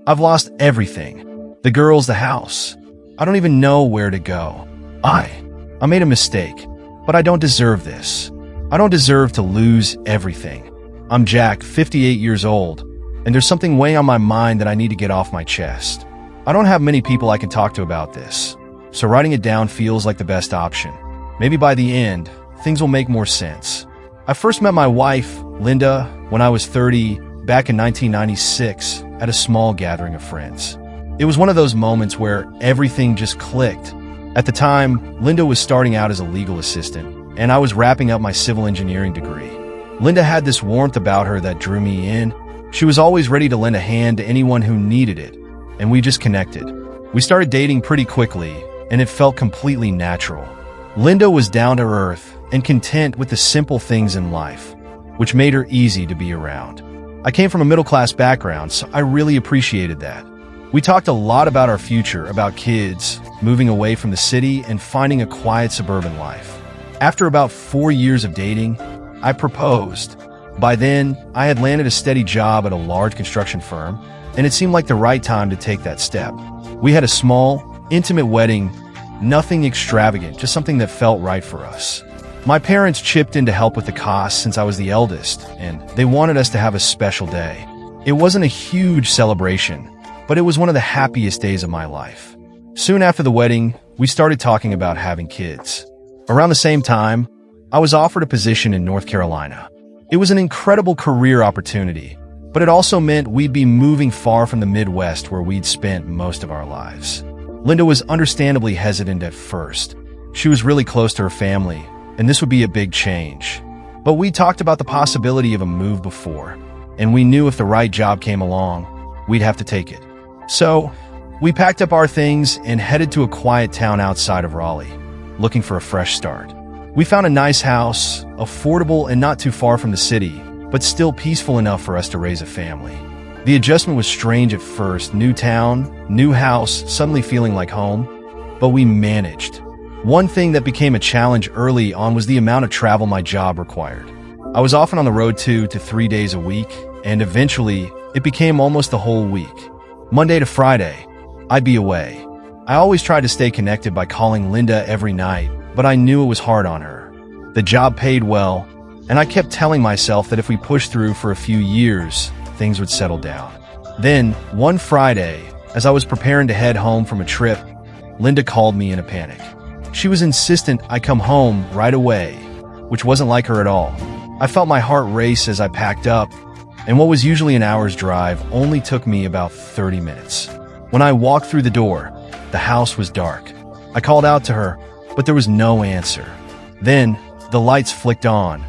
I've lost everything. The girls, the house. I don't even know where to go. I made a mistake, but I don't deserve this. I don't deserve to lose everything. I'm Jack, 58 years old, and there's something weighing on my mind that I need to get off my chest. I don't have many people I can talk to about this, so writing it down feels like the best option. Maybe by the end, things will make more sense. I first met my wife, Linda, when I was 30, back in 1996, at a small gathering of friends. It was one of those moments where everything just clicked. At the time, Linda was starting out as a legal assistant, and I was wrapping up my civil engineering degree. Linda had this warmth about her that drew me in. She was always ready to lend a hand to anyone who needed it, and we just connected. We started dating pretty quickly, and it felt completely natural. Linda was down to earth and content with the simple things in life, which made her easy to be around. I came from a middle-class background, so I really appreciated that. We talked a lot about our future, about kids, moving away from the city, and finding a quiet suburban life. After about 4 years of dating, I proposed. By then, I had landed a steady job at a large construction firm, and it seemed like the right time to take that step. We had a small, intimate wedding, nothing extravagant, just something that felt right for us. My parents chipped in to help with the costs since I was the eldest, and they wanted us to have a special day. It wasn't a huge celebration, but it was one of the happiest days of my life. Soon after the wedding, we started talking about having kids. Around the same time, I was offered a position in North Carolina. It was an incredible career opportunity, but it also meant we'd be moving far from the Midwest where we'd spent most of our lives. Linda was understandably hesitant at first. She was really close to her family, and this would be a big change. But we talked about the possibility of a move before, and we knew if the right job came along, we'd have to take it. So, we packed up our things and headed to a quiet town outside of Raleigh, looking for a fresh start. We found a nice house, affordable and not too far from the city, but still peaceful enough for us to raise a family. The adjustment was strange at first, new town, new house, suddenly feeling like home, but we managed. One thing that became a challenge early on was the amount of travel my job required. I was often on the road 2 to 3 days a week, and eventually, it became almost the whole week. Monday to Friday, I'd be away. I always tried to stay connected by calling Linda every night, but I knew it was hard on her. The job paid well, and I kept telling myself that if we pushed through for a few years, things would settle down. Then, one Friday, as I was preparing to head home from a trip, Linda called me in a panic. She was insistent I come home right away, which wasn't like her at all. I felt my heart race as I packed up, and what was usually an hour's drive only took me about 30 minutes. When I walked through the door, the house was dark. I called out to her, but there was no answer. Then, the lights flicked on,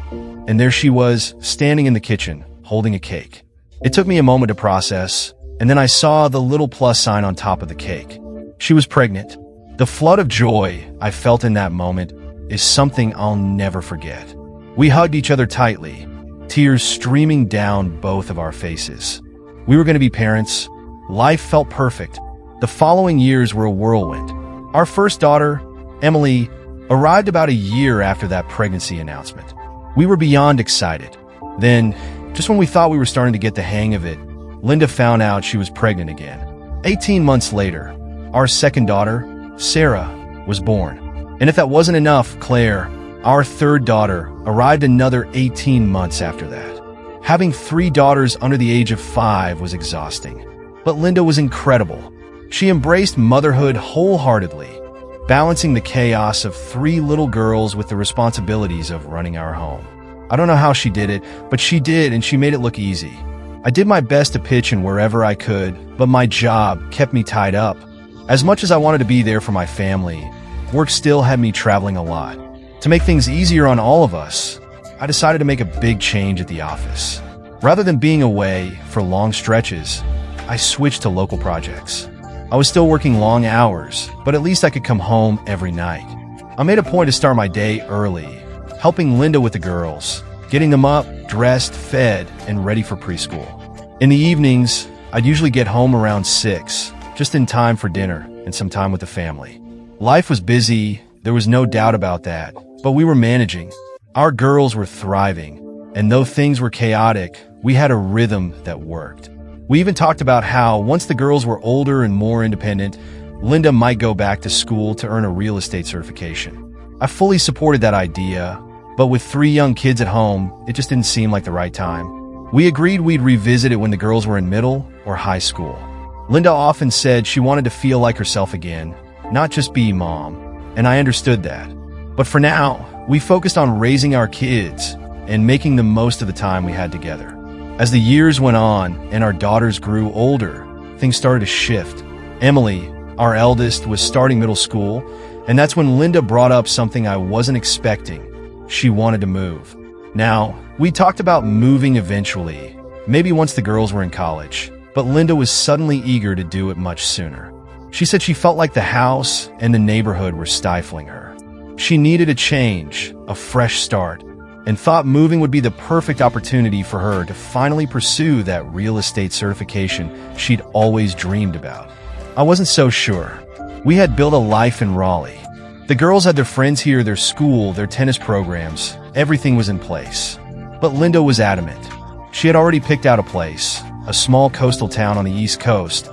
and there she was, standing in the kitchen, holding a cake. It took me a moment to process, and then I saw the little plus sign on top of the cake. She was pregnant. The flood of joy I felt in that moment is something I'll never forget. We hugged each other tightly, tears streaming down both of our faces. We were going to be parents. Life felt perfect. The following years were a whirlwind. Our first daughter, Emily, arrived about a year after that pregnancy announcement. We were beyond excited. Then, just when we thought we were starting to get the hang of it, Linda found out she was pregnant again. 18 months later, our second daughter, Sarah, was born. And if that wasn't enough, Claire, our third daughter, arrived another 18 months after that. Having 3 daughters under the age of 5 was exhausting. But Linda was incredible. She embraced motherhood wholeheartedly, balancing the chaos of 3 little girls with the responsibilities of running our home. I don't know how she did it, but she did, and she made it look easy. I did my best to pitch in wherever I could, but my job kept me tied up. As much as I wanted to be there for my family, work still had me traveling a lot. To make things easier on all of us, I decided to make a big change at the office. Rather than being away for long stretches, I switched to local projects. I was still working long hours, but at least I could come home every night. I made a point to start my day early, helping Linda with the girls, getting them up, dressed, fed, and ready for preschool. In the evenings, I'd usually get home around 6, just in time for dinner and some time with the family. Life was busy, there was no doubt about that, but we were managing. Our girls were thriving, and though things were chaotic, we had a rhythm that worked. We even talked about how, once the girls were older and more independent, Linda might go back to school to earn a real estate certification. I fully supported that idea, but with 3 young kids at home, it just didn't seem like the right time. We agreed we'd revisit it when the girls were in middle or high school. Linda often said she wanted to feel like herself again, not just be mom, and I understood that. But for now, we focused on raising our kids and making the most of the time we had together. As the years went on and our daughters grew older, things started to shift. Emily, our eldest, was starting middle school, and that's when Linda brought up something I wasn't expecting. She wanted to move. Now, we talked about moving eventually, maybe once the girls were in college, but Linda was suddenly eager to do it much sooner. She said she felt like the house and the neighborhood were stifling her. She needed a change, a fresh start, and thought moving would be the perfect opportunity for her to finally pursue that real estate certification she'd always dreamed about. I wasn't so sure. We had built a life in Raleigh. The girls had their friends here, their school, their tennis programs. Everything was in place. But Linda was adamant. She had already picked out a place, a small coastal town on the East Coast,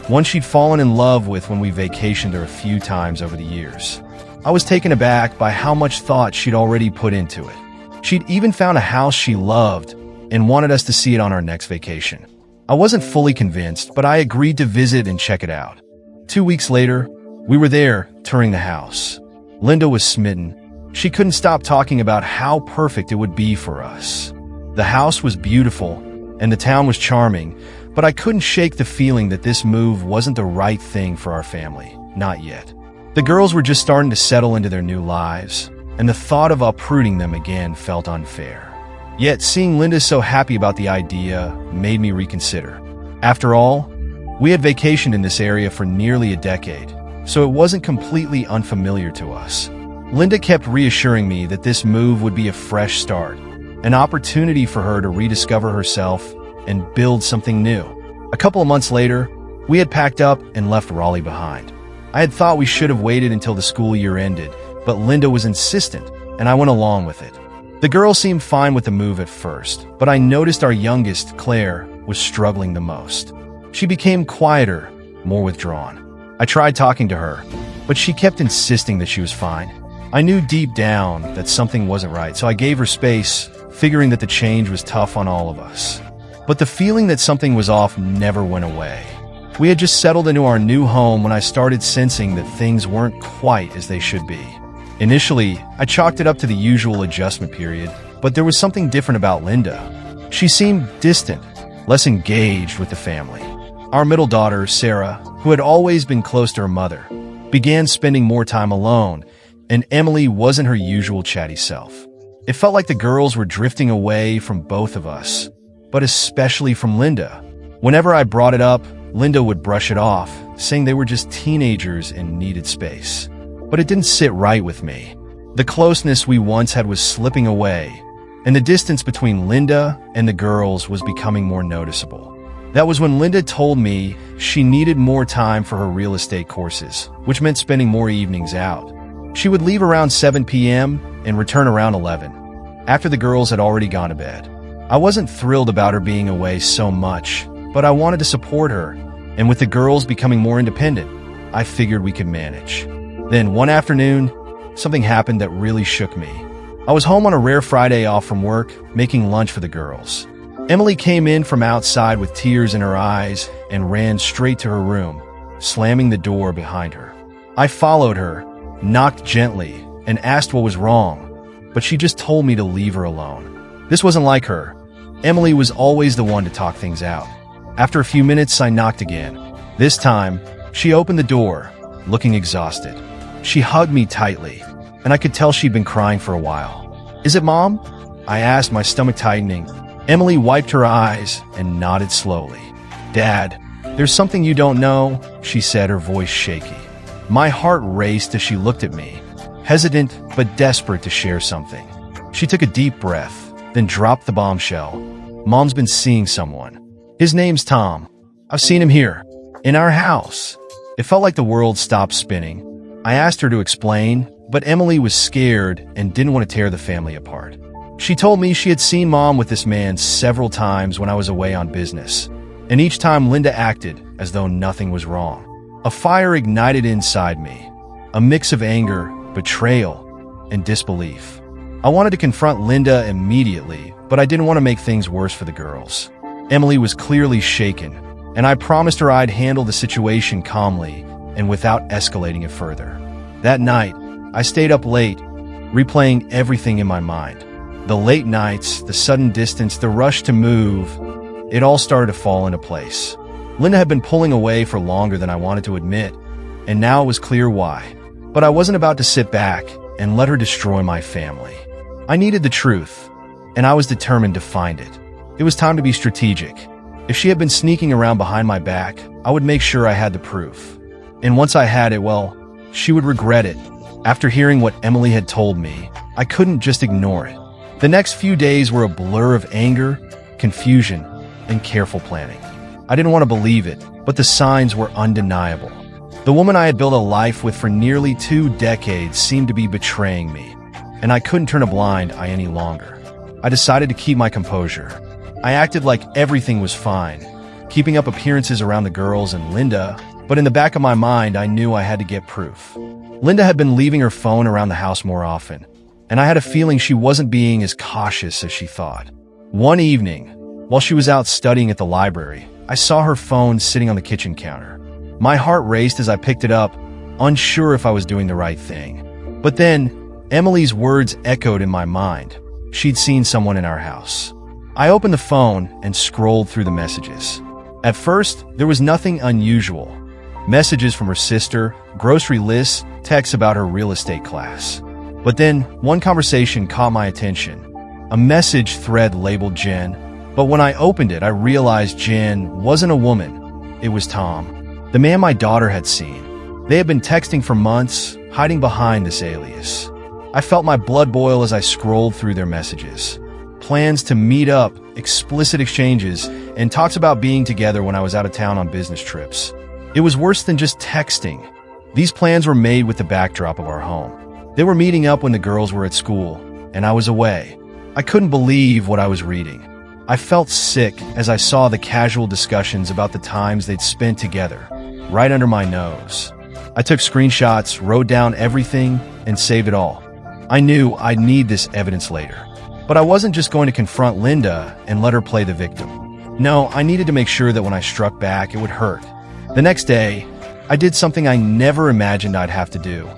one she'd fallen in love with when we vacationed there a few times over the years. I was taken aback by how much thought she'd already put into it. She'd even found a house she loved and wanted us to see it on our next vacation. I wasn't fully convinced, but I agreed to visit and check it out. 2 weeks later, we were there, touring the house. Linda was smitten. She couldn't stop talking about how perfect it would be for us. The house was beautiful, and the town was charming, but I couldn't shake the feeling that this move wasn't the right thing for our family. Not yet. The girls were just starting to settle into their new lives, and the thought of uprooting them again felt unfair. Yet seeing Linda so happy about the idea made me reconsider. After all, we had vacationed in this area for nearly a decade, so it wasn't completely unfamiliar to us. Linda kept reassuring me that this move would be a fresh start, an opportunity for her to rediscover herself and build something new. A couple of months later, we had packed up and left Raleigh behind. I had thought we should have waited until the school year ended, but Linda was insistent, and I went along with it. The girls seemed fine with the move at first, but I noticed our youngest, Claire, was struggling the most. She became quieter, more withdrawn. I tried talking to her, but she kept insisting that she was fine. I knew deep down that something wasn't right, so I gave her space, figuring that the change was tough on all of us. But the feeling that something was off never went away. We had just settled into our new home when I started sensing that things weren't quite as they should be. Initially, I chalked it up to the usual adjustment period, but there was something different about Linda. She seemed distant, less engaged with the family. Our middle daughter, Sarah, who had always been close to her mother, began spending more time alone, and Emily wasn't her usual chatty self. It felt like the girls were drifting away from both of us, but especially from Linda. Whenever I brought it up, Linda would brush it off, saying they were just teenagers and needed space. But it didn't sit right with me. The closeness we once had was slipping away, and the distance between Linda and the girls was becoming more noticeable. That was when Linda told me she needed more time for her real estate courses, which meant spending more evenings out. She would leave around 7 p.m. and return around 11, after the girls had already gone to bed. I wasn't thrilled about her being away so much, but I wanted to support her, and with the girls becoming more independent, I figured we could manage. Then one afternoon, something happened that really shook me. I was home on a rare Friday off from work, making lunch for the girls. Emily came in from outside with tears in her eyes and ran straight to her room, slamming the door behind her. I followed her, knocked gently, and asked what was wrong, but she just told me to leave her alone. This wasn't like her. Emily was always the one to talk things out. After a few minutes, I knocked again. This time, she opened the door, looking exhausted. She hugged me tightly, and I could tell she'd been crying for a while. "Is it Mom?" I asked, my stomach tightening. Emily wiped her eyes and nodded slowly. "Dad, there's something you don't know," she said, her voice shaky. My heart raced as she looked at me, hesitant but desperate to share something. She took a deep breath, then dropped the bombshell. "Mom's been seeing someone. His name's Tom. I've seen him here, in our house." It felt like the world stopped spinning. I asked her to explain, but Emily was scared and didn't want to tear the family apart. She told me she had seen Mom with this man several times when I was away on business, and each time Linda acted as though nothing was wrong. A fire ignited inside me, a mix of anger, betrayal, and disbelief. I wanted to confront Linda immediately, but I didn't want to make things worse for the girls. Emily was clearly shaken, and I promised her I'd handle the situation calmly and without escalating it further. That night, I stayed up late, replaying everything in my mind. The late nights, the sudden distance, the rush to move, it all started to fall into place. Linda had been pulling away for longer than I wanted to admit, and now it was clear why. But I wasn't about to sit back and let her destroy my family. I needed the truth, and I was determined to find it. It was time to be strategic. If she had been sneaking around behind my back, I would make sure I had the proof. And once I had it, well, she would regret it. After hearing what Emily had told me, I couldn't just ignore it. The next few days were a blur of anger, confusion, and careful planning. I didn't want to believe it, but the signs were undeniable. The woman I had built a life with for nearly 2 decades seemed to be betraying me, and I couldn't turn a blind eye any longer. I decided to keep my composure. I acted like everything was fine, keeping up appearances around the girls and Linda, but in the back of my mind, I knew I had to get proof. Linda had been leaving her phone around the house more often, and I had a feeling she wasn't being as cautious as she thought. One evening, while she was out studying at the library, I saw her phone sitting on the kitchen counter. My heart raced as I picked it up, unsure if I was doing the right thing. But then, Emily's words echoed in my mind. She'd seen someone in our house. I opened the phone and scrolled through the messages. At first, there was nothing unusual. Messages from her sister, grocery lists, texts about her real estate class. But then, one conversation caught my attention. A message thread labeled Jen, but when I opened it, I realized Jen wasn't a woman. It was Tom, the man my daughter had seen. They had been texting for months, hiding behind this alias. I felt my blood boil as I scrolled through their messages. Plans to meet up, explicit exchanges, and talks about being together when I was out of town on business trips. It was worse than just texting. These plans were made with the backdrop of our home. They were meeting up when the girls were at school, and I was away. I couldn't believe what I was reading. I felt sick as I saw the casual discussions about the times they'd spent together, right under my nose. I took screenshots, wrote down everything, and saved it all. I knew I'd need this evidence later. But I wasn't just going to confront Linda and let her play the victim. No, I needed to make sure that when I struck back, it would hurt. The next day, I did something I never imagined I'd have to do.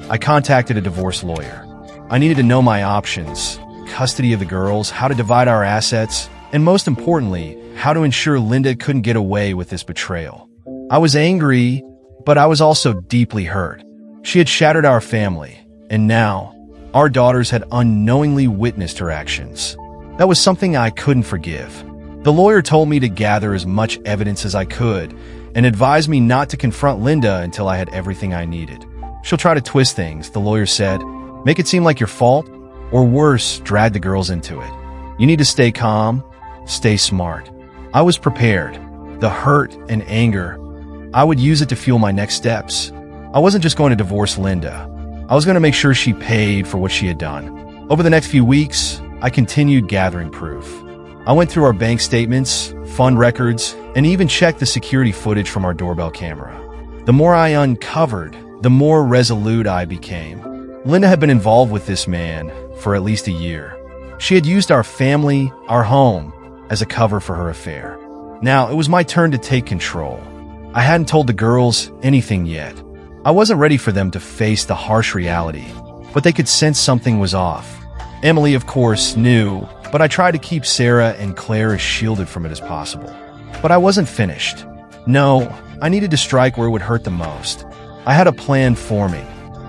I contacted a divorce lawyer. I needed to know my options, custody of the girls, how to divide our assets, and most importantly, how to ensure Linda couldn't get away with this betrayal. I was angry, but I was also deeply hurt. She had shattered our family, and now, our daughters had unknowingly witnessed her actions. That was something I couldn't forgive. The lawyer told me to gather as much evidence as I could and advised me not to confront Linda until I had everything I needed. She'll try to twist things, the lawyer said, make it seem like your fault, or worse, drag the girls into it. You need to stay calm, stay smart. I was prepared. The hurt and anger, I would use it to fuel my next steps. I wasn't just going to divorce Linda. I was going to make sure she paid for what she had done. Over the next few weeks, I continued gathering proof. I went through our bank statements, fund records, and even checked the security footage from our doorbell camera. The more I uncovered, the more resolute I became. Linda had been involved with this man for at least a year. She had used our family, our home, as a cover for her affair. Now, it was my turn to take control. I hadn't told the girls anything yet. I wasn't ready for them to face the harsh reality, but they could sense something was off. Emily, of course, knew, but I tried to keep Sarah and Claire as shielded from it as possible. But I wasn't finished. No, I needed to strike where it would hurt the most. I had a plan forming,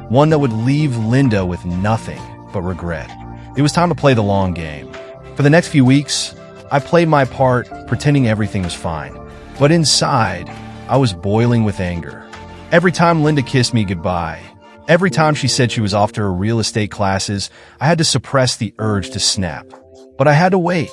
one that would leave Linda with nothing but regret. It was time to play the long game. For the next few weeks, I played my part, pretending everything was fine. But inside, I was boiling with anger. Every time Linda kissed me goodbye, every time she said she was off to her real estate classes, I had to suppress the urge to snap. But I had to wait.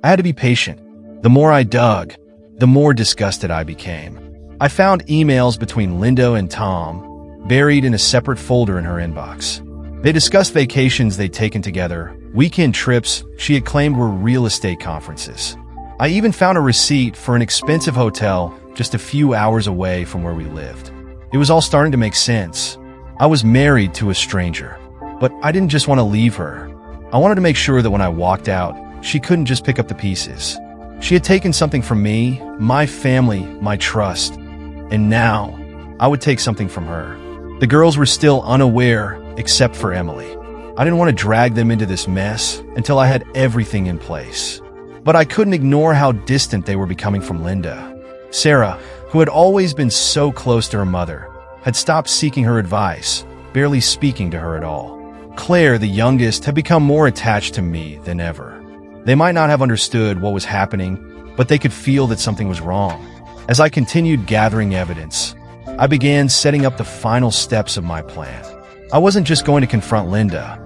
I had to be patient. The more I dug, the more disgusted I became. I found emails between Linda and Tom, buried in a separate folder in her inbox. They discussed vacations they'd taken together, weekend trips she had claimed were real estate conferences. I even found a receipt for an expensive hotel just a few hours away from where we lived. It was all starting to make sense. I was married to a stranger, but I didn't just want to leave her. I wanted to make sure that when I walked out, she couldn't just pick up the pieces. She had taken something from me, my family, my trust, and now I would take something from her. The girls were still unaware, except for Emily. I didn't want to drag them into this mess until I had everything in place. But I couldn't ignore how distant they were becoming from Linda. Sarah, who had always been so close to her mother, had stopped seeking her advice, barely speaking to her at all. Claire, the youngest, had become more attached to me than ever. They might not have understood what was happening, but they could feel that something was wrong. As I continued gathering evidence, I began setting up the final steps of my plan. I wasn't just going to confront Linda.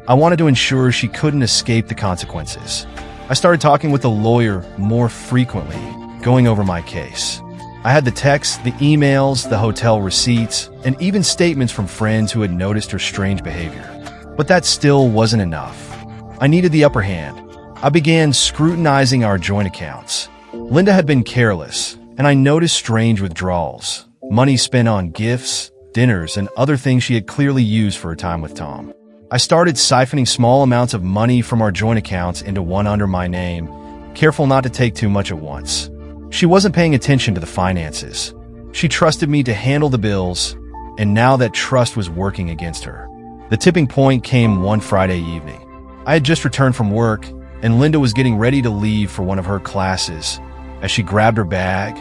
I wanted to ensure she couldn't escape the consequences. I started talking with the lawyer more frequently, going over my case. I had the texts, the emails, the hotel receipts, and even statements from friends who had noticed her strange behavior. But that still wasn't enough. I needed the upper hand. I began scrutinizing our joint accounts. Linda had been careless, and I noticed strange withdrawals, money spent on gifts, dinners, and other things she had clearly used for her time with Tom. I started siphoning small amounts of money from our joint accounts into one under my name, careful not to take too much at once. She wasn't paying attention to the finances. She trusted me to handle the bills, and now that trust was working against her. The tipping point came one Friday evening. I had just returned from work, and Linda was getting ready to leave for one of her classes. As she grabbed her bag,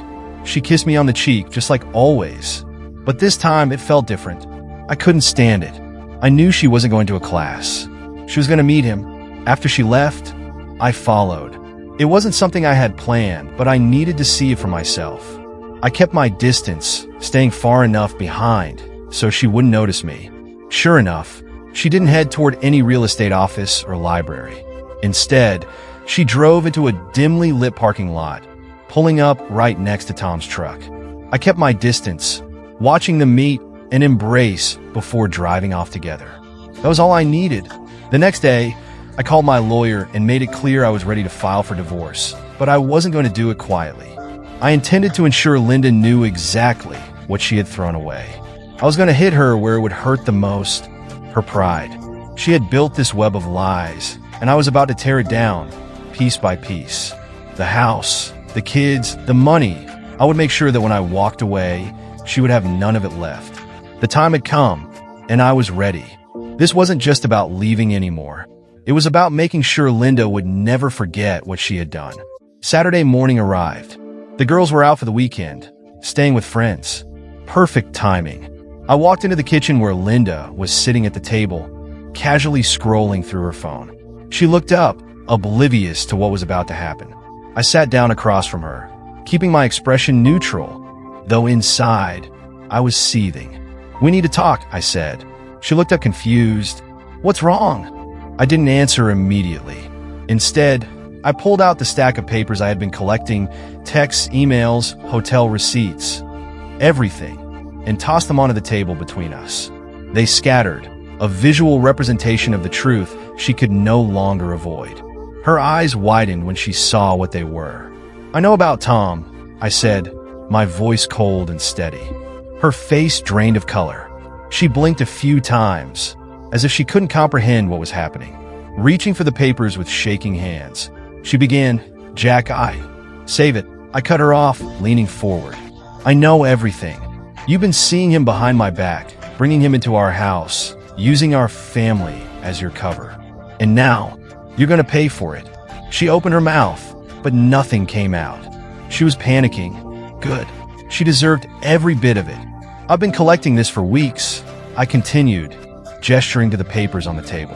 she kissed me on the cheek, just like always. But this time, it felt different. I couldn't stand it. I knew she wasn't going to a class. She was going to meet him. After she left, I followed. It wasn't something I had planned, but I needed to see it for myself. I kept my distance, staying far enough behind so she wouldn't notice me. Sure enough, she didn't head toward any real estate office or library. Instead, she drove into a dimly lit parking lot, pulling up right next to Tom's truck. I kept my distance, watching them meet and embrace before driving off together. That was all I needed. The next day, I called my lawyer and made it clear I was ready to file for divorce, but I wasn't going to do it quietly. I intended to ensure Linda knew exactly what she had thrown away. I was going to hit her where it would hurt the most, her pride. She had built this web of lies, and I was about to tear it down, piece by piece. The house, the kids, the money. I would make sure that when I walked away, she would have none of it left. The time had come, and I was ready. This wasn't just about leaving anymore. It was about making sure Linda would never forget what she had done. Saturday morning arrived. The girls were out for the weekend, staying with friends. Perfect timing. I walked into the kitchen where Linda was sitting at the table, casually scrolling through her phone. She looked up, oblivious to what was about to happen. I sat down across from her, keeping my expression neutral, though inside, I was seething. "We need to talk," I said. She looked up confused. "What's wrong?" I didn't answer immediately. Instead, I pulled out the stack of papers I had been collecting, texts, emails, hotel receipts, everything, and tossed them onto the table between us. They scattered, a visual representation of the truth she could no longer avoid. Her eyes widened when she saw what they were. "I know about Tom," I said, my voice cold and steady. Her face drained of color. She blinked a few times, as if she couldn't comprehend what was happening. Reaching for the papers with shaking hands, she began, "Jack, save it." I cut her off, leaning forward. "I know everything. You've been seeing him behind my back, bringing him into our house, using our family as your cover. And now, you're going to pay for it." She opened her mouth, but nothing came out. She was panicking. Good. She deserved every bit of it. "I've been collecting this for weeks," I continued, gesturing to the papers on the table.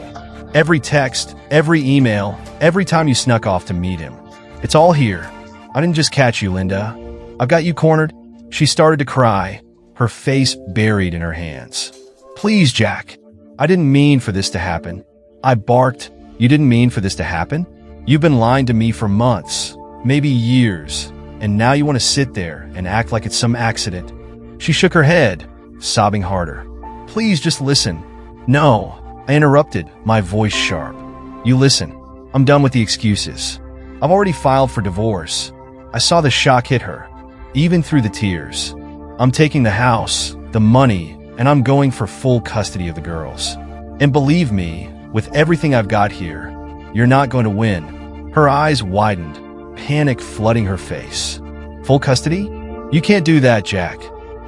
"Every text, every email, every time you snuck off to meet him. It's all here. I didn't just catch you, Linda. I've got you cornered." She started to cry, her face buried in her hands. "Please, Jack. I didn't mean for this to happen." I barked. "You didn't mean for this to happen? You've been lying to me for months, maybe years, and now you want to sit there and act like it's some accident." She shook her head, sobbing harder. "Please just listen." "No," I interrupted, my voice sharp. "You listen. I'm done with the excuses. I've already filed for divorce. I saw the shock hit her, even through the tears. I'm taking the house, the money, and I'm going for full custody of the girls. And believe me, with everything I've got here, you're not going to win. Her eyes widened, panic flooding her face. Full custody? You can't do that, Jack.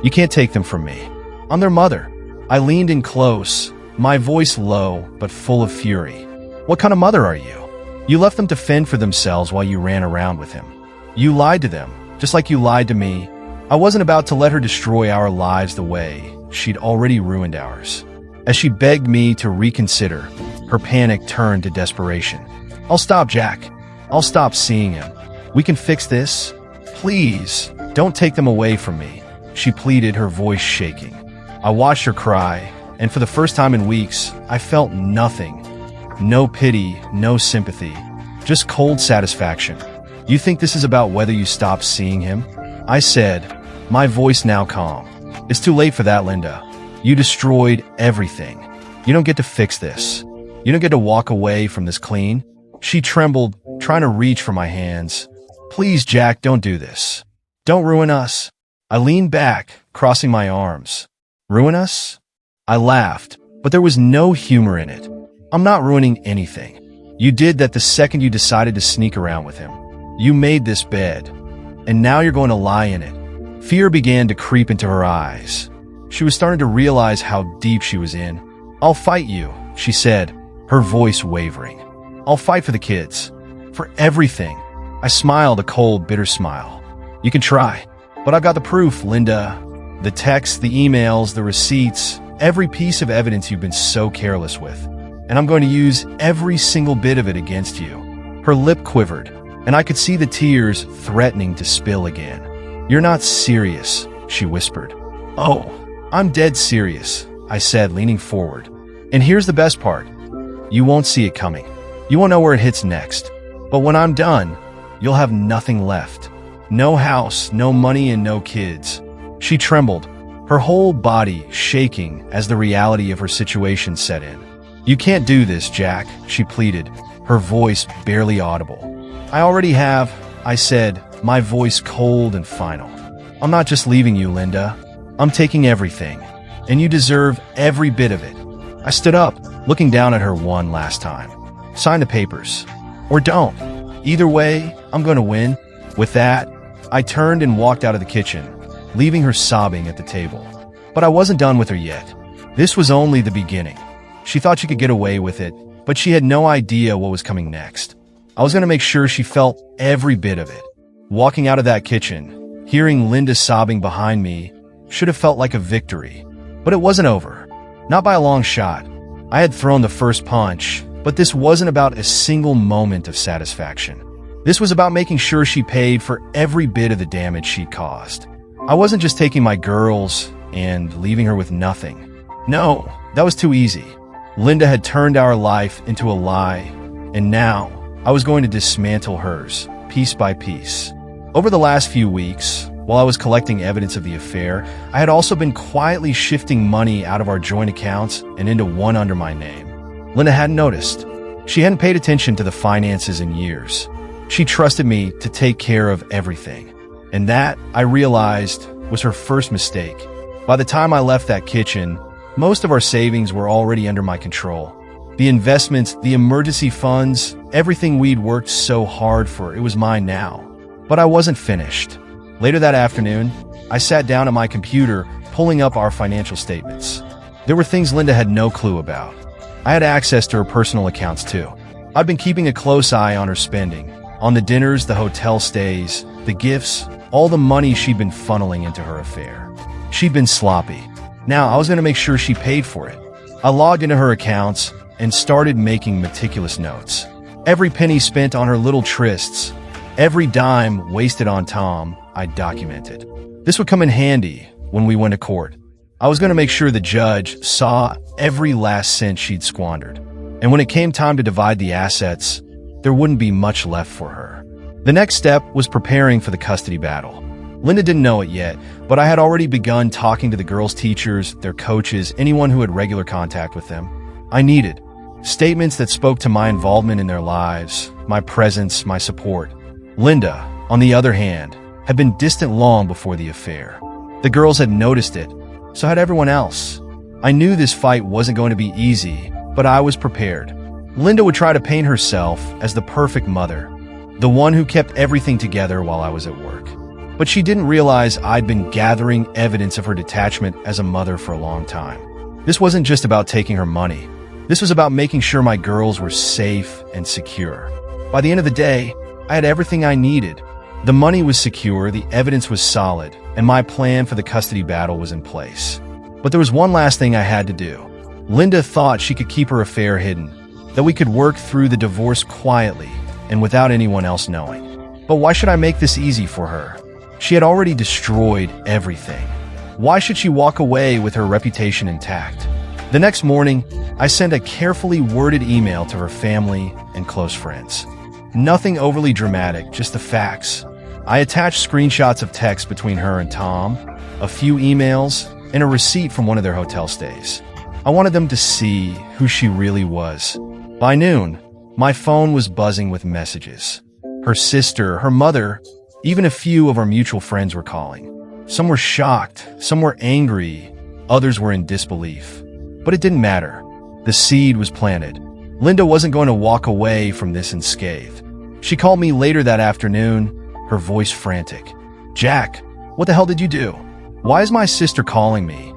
You can't take them from me. I'm their mother. I leaned in close, my voice low but full of fury. What kind of mother are you? You left them to fend for themselves while you ran around with him. You lied to them, just like you lied to me. I wasn't about to let her destroy our lives the way she'd already ruined ours. As she begged me to reconsider, her panic turned to desperation. I'll stop, Jack. I'll stop seeing him. We can fix this. Please, don't take them away from me, she pleaded, her voice shaking. I watched her cry, and for the first time in weeks, I felt nothing. No pity, no sympathy, just cold satisfaction. You think this is about whether you stop seeing him? I said, my voice now calm. It's too late for that, Linda. You destroyed everything. You don't get to fix this. You don't get to walk away from this clean. She trembled, trying to reach for my hands. Please, Jack, don't do this. Don't ruin us. I leaned back, crossing my arms. Ruin us? I laughed, but there was no humor in it. I'm not ruining anything. You did that the second you decided to sneak around with him. You made this bed, and now you're going to lie in it. Fear began to creep into her eyes. She was starting to realize how deep she was in. I'll fight you, she said, her voice wavering. I'll fight for the kids. For everything. I smiled, a cold, bitter smile. You can try, but I've got the proof, Linda. The texts, the emails, the receipts, every piece of evidence you've been so careless with. And I'm going to use every single bit of it against you. Her lip quivered, and I could see the tears threatening to spill again. You're not serious, she whispered. Oh, I'm dead serious, I said, leaning forward. And here's the best part. You won't see it coming. You won't know where it hits next. But when I'm done, you'll have nothing left. No house, no money, and no kids. She trembled, her whole body shaking as the reality of her situation set in. You can't do this, Jack, she pleaded, her voice barely audible. I already have, I said, my voice cold and final. I'm not just leaving you, Linda. I'm taking everything, and you deserve every bit of it. I stood up, looking down at her one last time. Sign the papers. Or don't. Either way, I'm going to win. With that, I turned and walked out of the kitchen, leaving her sobbing at the table. But I wasn't done with her yet. This was only the beginning. She thought she could get away with it, but she had no idea what was coming next. I was going to make sure she felt every bit of it. Walking out of that kitchen, hearing Linda sobbing behind me, should have felt like a victory. But it wasn't over. Not by a long shot. I had thrown the first punch, but this wasn't about a single moment of satisfaction. This was about making sure she paid for every bit of the damage she'd caused. I wasn't just taking my girls and leaving her with nothing. No, that was too easy. Linda had turned our life into a lie, and now I was going to dismantle hers, piece by piece. Over the last few weeks, while I was collecting evidence of the affair, I had also been quietly shifting money out of our joint accounts and into one under my name. Linda hadn't noticed. She hadn't paid attention to the finances in years. She trusted me to take care of everything. And that, I realized, was her first mistake. By the time I left that kitchen, most of our savings were already under my control. The investments, the emergency funds, everything we'd worked so hard for, it was mine now. But I wasn't finished. Later that afternoon, I sat down at my computer, pulling up our financial statements. There were things Linda had no clue about. I had access to her personal accounts too. I'd been keeping a close eye on her spending, on the dinners, the hotel stays, the gifts, all the money she'd been funneling into her affair. She'd been sloppy. Now I was going to make sure she paid for it. I logged into her accounts and started making meticulous notes. Every penny spent on her little trysts, every dime wasted on Tom, I documented. This would come in handy when we went to court. I was going to make sure the judge saw every last cent she'd squandered. And when it came time to divide the assets, there wouldn't be much left for her. The next step was preparing for the custody battle. Linda didn't know it yet, but I had already begun talking to the girls' teachers, their coaches, anyone who had regular contact with them. I needed statements that spoke to my involvement in their lives, my presence, my support. Linda, on the other hand, had been distant long before the affair. The girls had noticed it, so had everyone else. I knew this fight wasn't going to be easy, but I was prepared. Linda would try to paint herself as the perfect mother, the one who kept everything together while I was at work. But she didn't realize I'd been gathering evidence of her detachment as a mother for a long time. This wasn't just about taking her money. This was about making sure my girls were safe and secure. By the end of the day, I had everything I needed. The money was secure, the evidence was solid, and my plan for the custody battle was in place. But there was one last thing I had to do. Linda thought she could keep her affair hidden, that we could work through the divorce quietly and without anyone else knowing. But why should I make this easy for her? She had already destroyed everything. Why should she walk away with her reputation intact? The next morning, I sent a carefully worded email to her family and close friends. Nothing overly dramatic, just the facts. I attached screenshots of texts between her and Tom, a few emails, and a receipt from one of their hotel stays. I wanted them to see who she really was. By noon, my phone was buzzing with messages. Her sister, her mother, even a few of our mutual friends were calling. Some were shocked, some were angry, others were in disbelief. But it didn't matter. The seed was planted. Linda wasn't going to walk away from this unscathed. She called me later that afternoon, her voice frantic. "Jack, what the hell did you do? Why is my sister calling me?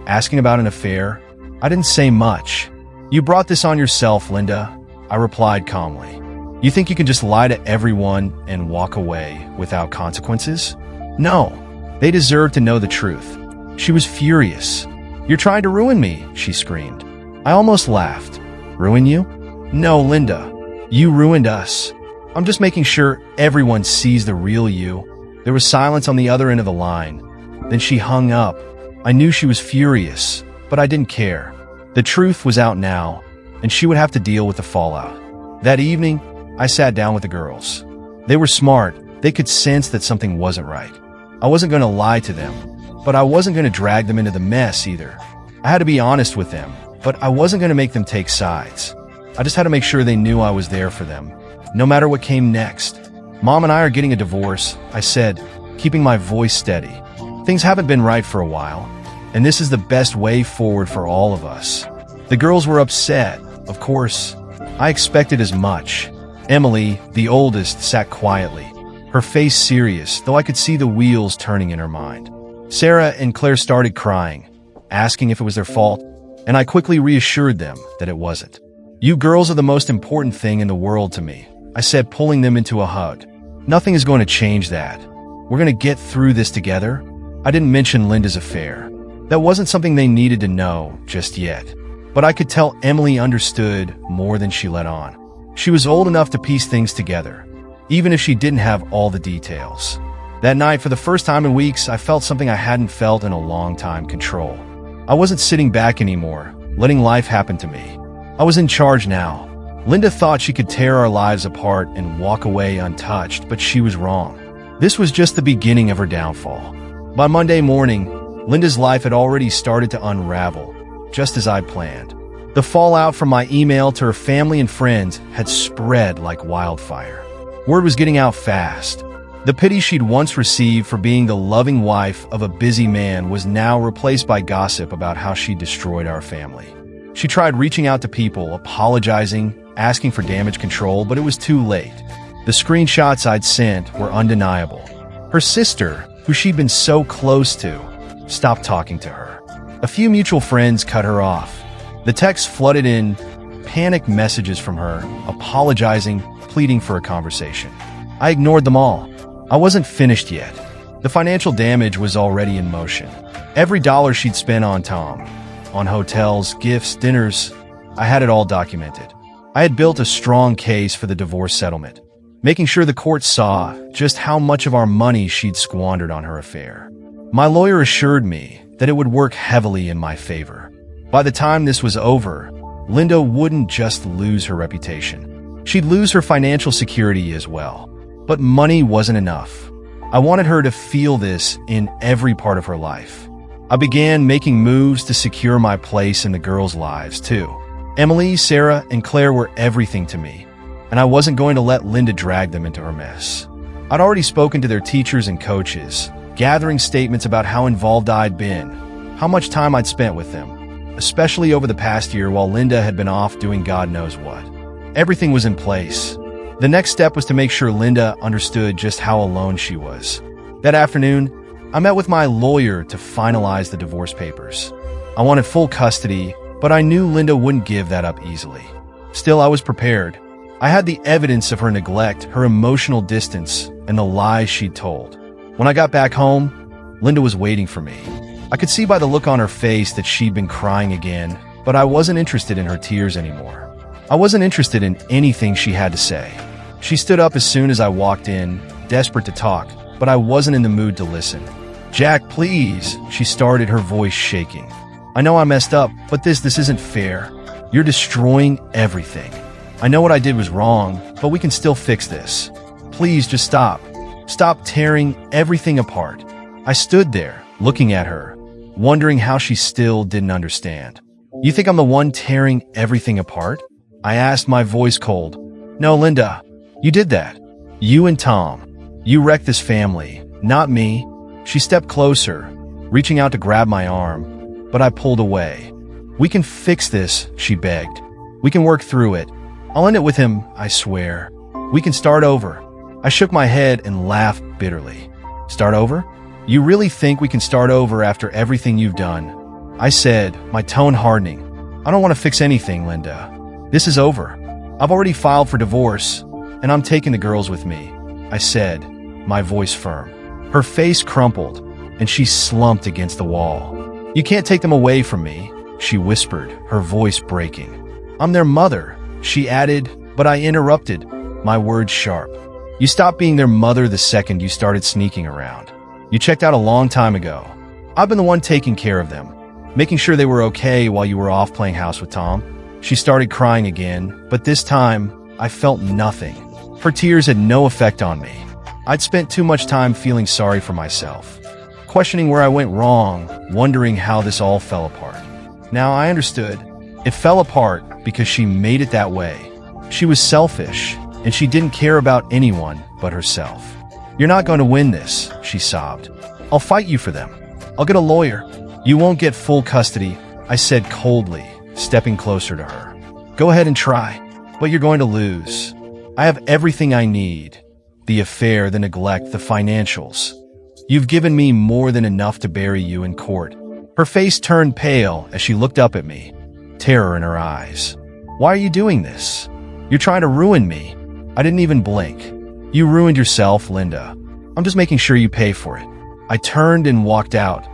Asking about an affair?" I didn't say much. "You brought this on yourself, Linda," I replied calmly. "You think you can just lie to everyone and walk away without consequences? No, they deserve to know the truth." She was furious. "You're trying to ruin me," she screamed. I almost laughed. "Ruin you? No, Linda. You ruined us. I'm just making sure everyone sees the real you." There was silence on the other end of the line. Then she hung up. I knew she was furious, but I didn't care. The truth was out now, and she would have to deal with the fallout. That evening, I sat down with the girls. They were smart. They could sense that something wasn't right. I wasn't going to lie to them, but I wasn't going to drag them into the mess either. I had to be honest with them, but I wasn't going to make them take sides. I just had to make sure they knew I was there for them, no matter what came next. "Mom and I are getting a divorce," I said, keeping my voice steady. "Things haven't been right for a while, and this is the best way forward for all of us." The girls were upset, of course. I expected as much. Emily, the oldest, sat quietly, her face serious, though I could see the wheels turning in her mind. Sarah and Claire started crying, asking if it was their fault, and I quickly reassured them that it wasn't. "You girls are the most important thing in the world to me," I said, pulling them into a hug. "Nothing is going to change that. We're going to get through this together." I didn't mention Linda's affair. That wasn't something they needed to know just yet. But I could tell Emily understood more than she let on. She was old enough to piece things together, even if she didn't have all the details. That night, for the first time in weeks, I felt something I hadn't felt in a long time: control. I wasn't sitting back anymore, letting life happen to me. I was in charge now. Linda thought she could tear our lives apart and walk away untouched, but she was wrong. This was just the beginning of her downfall. By Monday morning, Linda's life had already started to unravel, just as I'd planned. The fallout from my email to her family and friends had spread like wildfire. Word was getting out fast. The pity she'd once received for being the loving wife of a busy man was now replaced by gossip about how she destroyed our family. She tried reaching out to people, apologizing, asking for damage control, but it was too late. The screenshots I'd sent were undeniable. Her sister, who she'd been so close to, stopped talking to her. A few mutual friends cut her off. The texts flooded in, panicked messages from her, apologizing, pleading for a conversation. I ignored them all. I wasn't finished yet. The financial damage was already in motion. Every dollar she'd spent on Tom, on hotels, gifts, dinners, I had it all documented. I had built a strong case for the divorce settlement, making sure the court saw just how much of our money she'd squandered on her affair. My lawyer assured me that it would work heavily in my favor. By the time this was over, Linda wouldn't just lose her reputation. She'd lose her financial security as well. But money wasn't enough. I wanted her to feel this in every part of her life. I began making moves to secure my place in the girls' lives, too. Emily, Sarah, and Claire were everything to me. and I wasn't going to let Linda drag them into her mess. I'd already spoken to their teachers and coaches, gathering statements about how involved I'd been, how much time I'd spent with them, especially over the past year while Linda had been off doing God knows what. Everything was in place. The next step was to make sure Linda understood just how alone she was. That afternoon, I met with my lawyer to finalize the divorce papers. I wanted full custody, but I knew Linda wouldn't give that up easily. Still, I was prepared. I had the evidence of her neglect, her emotional distance, and the lies she'd told. When I got back home, Linda was waiting for me. I could see by the look on her face that she'd been crying again, but I wasn't interested in her tears anymore. I wasn't interested in anything she had to say. She stood up as soon as I walked in, desperate to talk, but I wasn't in the mood to listen. "Jack, please," she started, her voice shaking. "I know I messed up, but this isn't fair. You're destroying everything. I know what I did was wrong, but we can still fix this. Please just stop. Stop tearing everything apart." I stood there, looking at her, wondering how she still didn't understand. "You think I'm the one tearing everything apart?" I asked, my voice cold. "No, Linda, you did that. You and Tom. You wrecked this family, not me." She stepped closer, reaching out to grab my arm, but I pulled away. "We can fix this," she begged. "We can work through it. I'll end it with him, I swear. We can start over." I shook my head and laughed bitterly. "Start over? You really think we can start over after everything you've done?" I said, my tone hardening. "I don't want to fix anything, Linda. This is over. I've already filed for divorce, and I'm taking the girls with me," I said, my voice firm. Her face crumpled, and she slumped against the wall. "You can't take them away from me," she whispered, her voice breaking. "I'm their mother," she added, but I interrupted, my words sharp. "You stopped being their mother the second you started sneaking around. You checked out a long time ago. I've been the one taking care of them, making sure they were okay while you were off playing house with Tom." She started crying again, but this time, I felt nothing. Her tears had no effect on me. I'd spent too much time feeling sorry for myself, questioning where I went wrong, wondering how this all fell apart. Now I understood. It fell apart because she made it that way. She was selfish, and she didn't care about anyone but herself. "You're not going to win this," she sobbed. "I'll fight you for them. I'll get a lawyer." "You won't get full custody," I said coldly, stepping closer to her. "Go ahead and try, but you're going to lose. I have everything I need. The affair, the neglect, the financials. You've given me more than enough to bury you in court." Her face turned pale as she looked up at me, terror in her eyes. "Why are you doing this? You're trying to ruin me." I didn't even blink. "You ruined yourself, Linda. I'm just making sure you pay for it." I turned and walked out,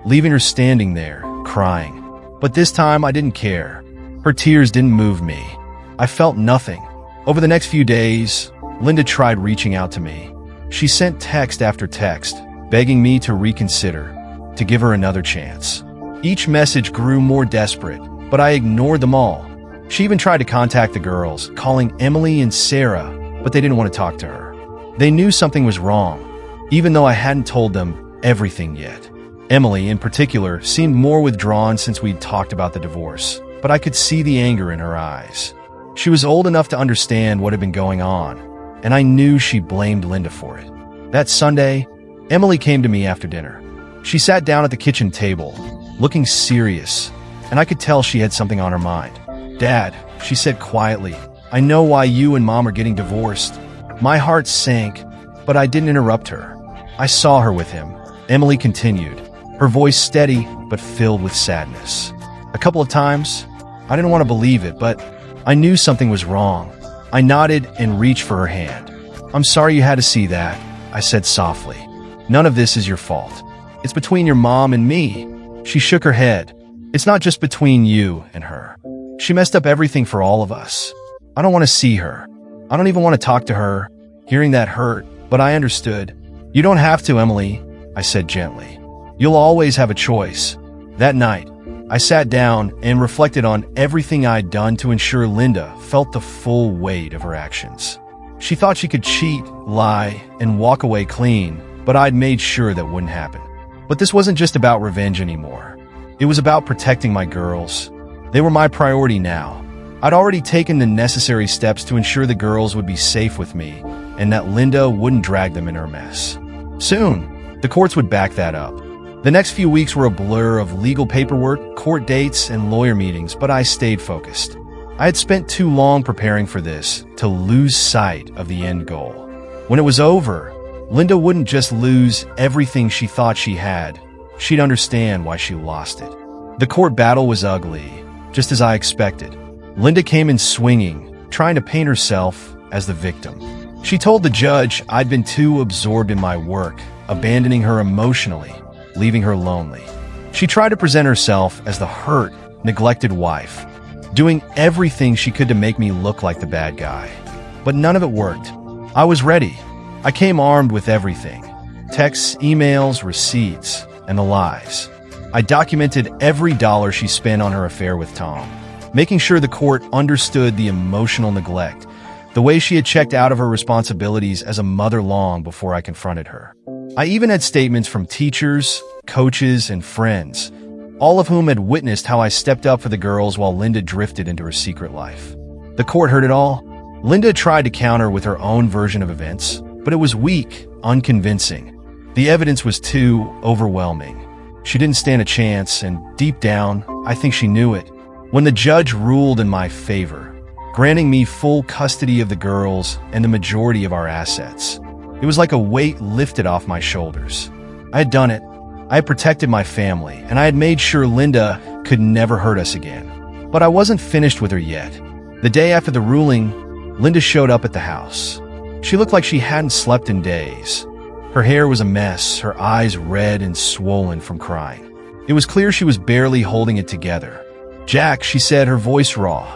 leaving her standing there, crying. But this time I didn't care. Her tears didn't move me. I felt nothing. Over the next few days, Linda tried reaching out to me. She sent text after text, begging me to reconsider, to give her another chance. Each message grew more desperate, but I ignored them all. She even tried to contact the girls, calling Emily and Sarah, but they didn't want to talk to her. They knew something was wrong, even though I hadn't told them everything yet. Emily, in particular, seemed more withdrawn since we'd talked about the divorce, but I could see the anger in her eyes. She was old enough to understand what had been going on, and I knew she blamed Linda for it. That Sunday, Emily came to me after dinner. She sat down at the kitchen table, looking serious, and I could tell she had something on her mind. "Dad," she said quietly, "I know why you and Mom are getting divorced." My heart sank, but I didn't interrupt her. "I saw her with him," Emily continued, her voice steady but filled with sadness. "A couple of times, I didn't want to believe it, but I knew something was wrong." I nodded and reached for her hand. "I'm sorry you had to see that," I said softly. "None of this is your fault. It's between your mom and me." She shook her head. "It's not just between you and her. She messed up everything for all of us. I don't want to see her. I don't even want to talk to her." Hearing that hurt, but I understood. "You don't have to, Emily," I said gently. "You'll always have a choice." That night, I sat down and reflected on everything I'd done to ensure Linda felt the full weight of her actions. She thought she could cheat, lie, and walk away clean, but I'd made sure that wouldn't happen. But this wasn't just about revenge anymore. It was about protecting my girls. They were my priority now. I'd already taken the necessary steps to ensure the girls would be safe with me and that Linda wouldn't drag them in her mess. Soon, the courts would back that up. The next few weeks were a blur of legal paperwork, court dates, and lawyer meetings, but I stayed focused. I had spent too long preparing for this to lose sight of the end goal. When it was over, Linda wouldn't just lose everything she thought she had. She'd understand why she lost it. The court battle was ugly, just as I expected. Linda came in swinging, trying to paint herself as the victim. She told the judge I'd been too absorbed in my work, abandoning her emotionally, leaving her lonely. She tried to present herself as the hurt, neglected wife, doing everything she could to make me look like the bad guy. But none of it worked. I was ready. I came armed with everything: texts, emails, receipts, and the lies. I documented every dollar she spent on her affair with Tom, making sure the court understood the emotional neglect, the way she had checked out of her responsibilities as a mother long before I confronted her. I even had statements from teachers, coaches, and friends, all of whom had witnessed how I stepped up for the girls while Linda drifted into her secret life. The court heard it all. Linda tried to counter with her own version of events, but it was weak, unconvincing. The evidence was too overwhelming. She didn't stand a chance, and deep down, I think she knew it. When the judge ruled in my favor, granting me full custody of the girls and the majority of our assets, it was like a weight lifted off my shoulders. I had done it. I had protected my family, and I had made sure Linda could never hurt us again. But I wasn't finished with her yet. The day after the ruling, Linda showed up at the house. She looked like she hadn't slept in days. Her hair was a mess, her eyes red and swollen from crying. It was clear she was barely holding it together. "Jack," she said, her voice raw.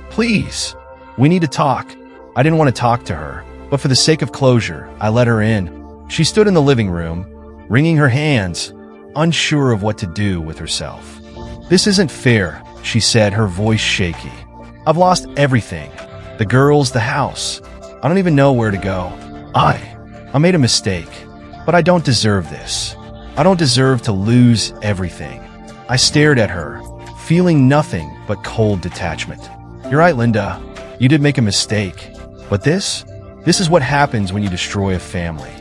"Please, we need to talk." I didn't want to talk to her, but for the sake of closure, I let her in. She stood in the living room, wringing her hands, unsure of what to do with herself. "This isn't fair," she said, her voice shaky. "I've lost everything. The girls, the house. I don't even know where to go. I made a mistake, but I don't deserve this. I don't deserve to lose everything." I stared at her, feeling nothing but cold detachment. "You're right, Linda. You did make a mistake. But this is what happens when you destroy a family.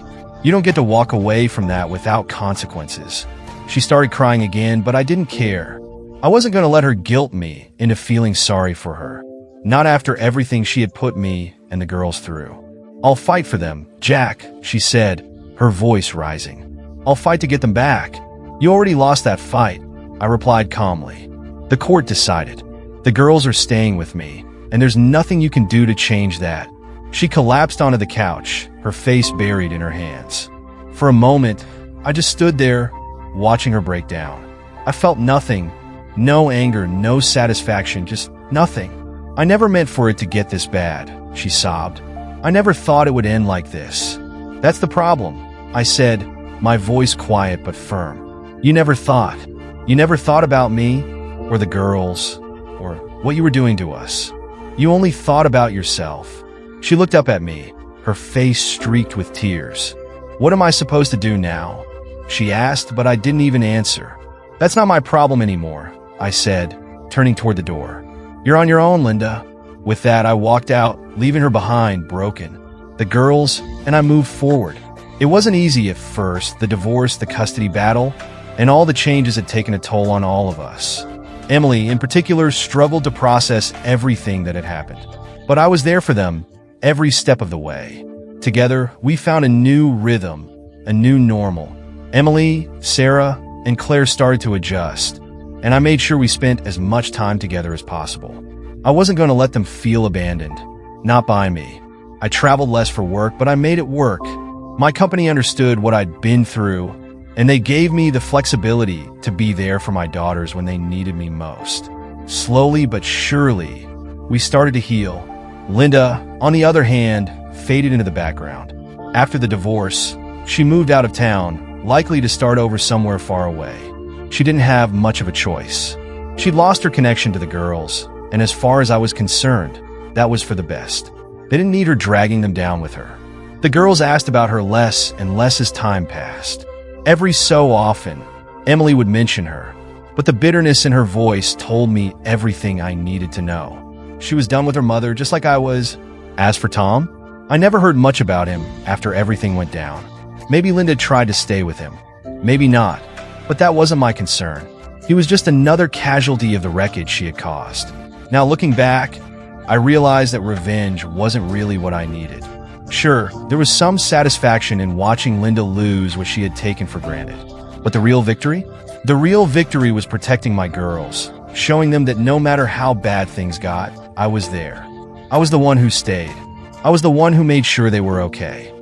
You don't get to walk away from that without consequences." She started crying again, but I didn't care. I wasn't going to let her guilt me into feeling sorry for her. Not after everything she had put me and the girls through. "I'll fight for them, Jack," she said, her voice rising. "I'll fight to get them back." "You already lost that fight," I replied calmly. "The court decided. The girls are staying with me, and there's nothing you can do to change that." She collapsed onto the couch, her face buried in her hands. For a moment, I just stood there, watching her break down. I felt nothing. No anger, no satisfaction, just nothing. "I never meant for it to get this bad," she sobbed. "I never thought it would end like this." "That's the problem," I said, my voice quiet but firm. You never thought about me, or the girls, or what you were doing to us. You only thought about yourself." She looked up at me, her face streaked with tears. "What am I supposed to do now?" she asked, but I didn't even answer. "That's not my problem anymore," I said, turning toward the door. "You're on your own, Linda." With that, I walked out, leaving her behind, broken. The girls, and I moved forward. It wasn't easy at first, the divorce, the custody battle, and all the changes had taken a toll on all of us. Emily, in particular, struggled to process everything that had happened. But I was there for them, every step of the way. Together, we found a new rhythm, a new normal. Emily, Sarah, and Claire started to adjust, and I made sure we spent as much time together as possible. I wasn't going to let them feel abandoned, not by me. I traveled less for work, but I made it work. My company understood what I'd been through, and they gave me the flexibility to be there for my daughters when they needed me most. Slowly but surely, we started to heal. Linda, on the other hand, faded into the background. After the divorce, she moved out of town, likely to start over somewhere far away. She didn't have much of a choice. She'd lost her connection to the girls, and as far as I was concerned, that was for the best. They didn't need her dragging them down with her. The girls asked about her less and less as time passed. Every so often, Emily would mention her, but the bitterness in her voice told me everything I needed to know. She was done with her mother just like I was. As for Tom, I never heard much about him after everything went down. Maybe Linda tried to stay with him. Maybe not. But that wasn't my concern. He was just another casualty of the wreckage she had caused. Now looking back, I realized that revenge wasn't really what I needed. Sure, there was some satisfaction in watching Linda lose what she had taken for granted. But the real victory? The real victory was protecting my girls, showing them that no matter how bad things got, I was there. I was the one who stayed. I was the one who made sure they were okay.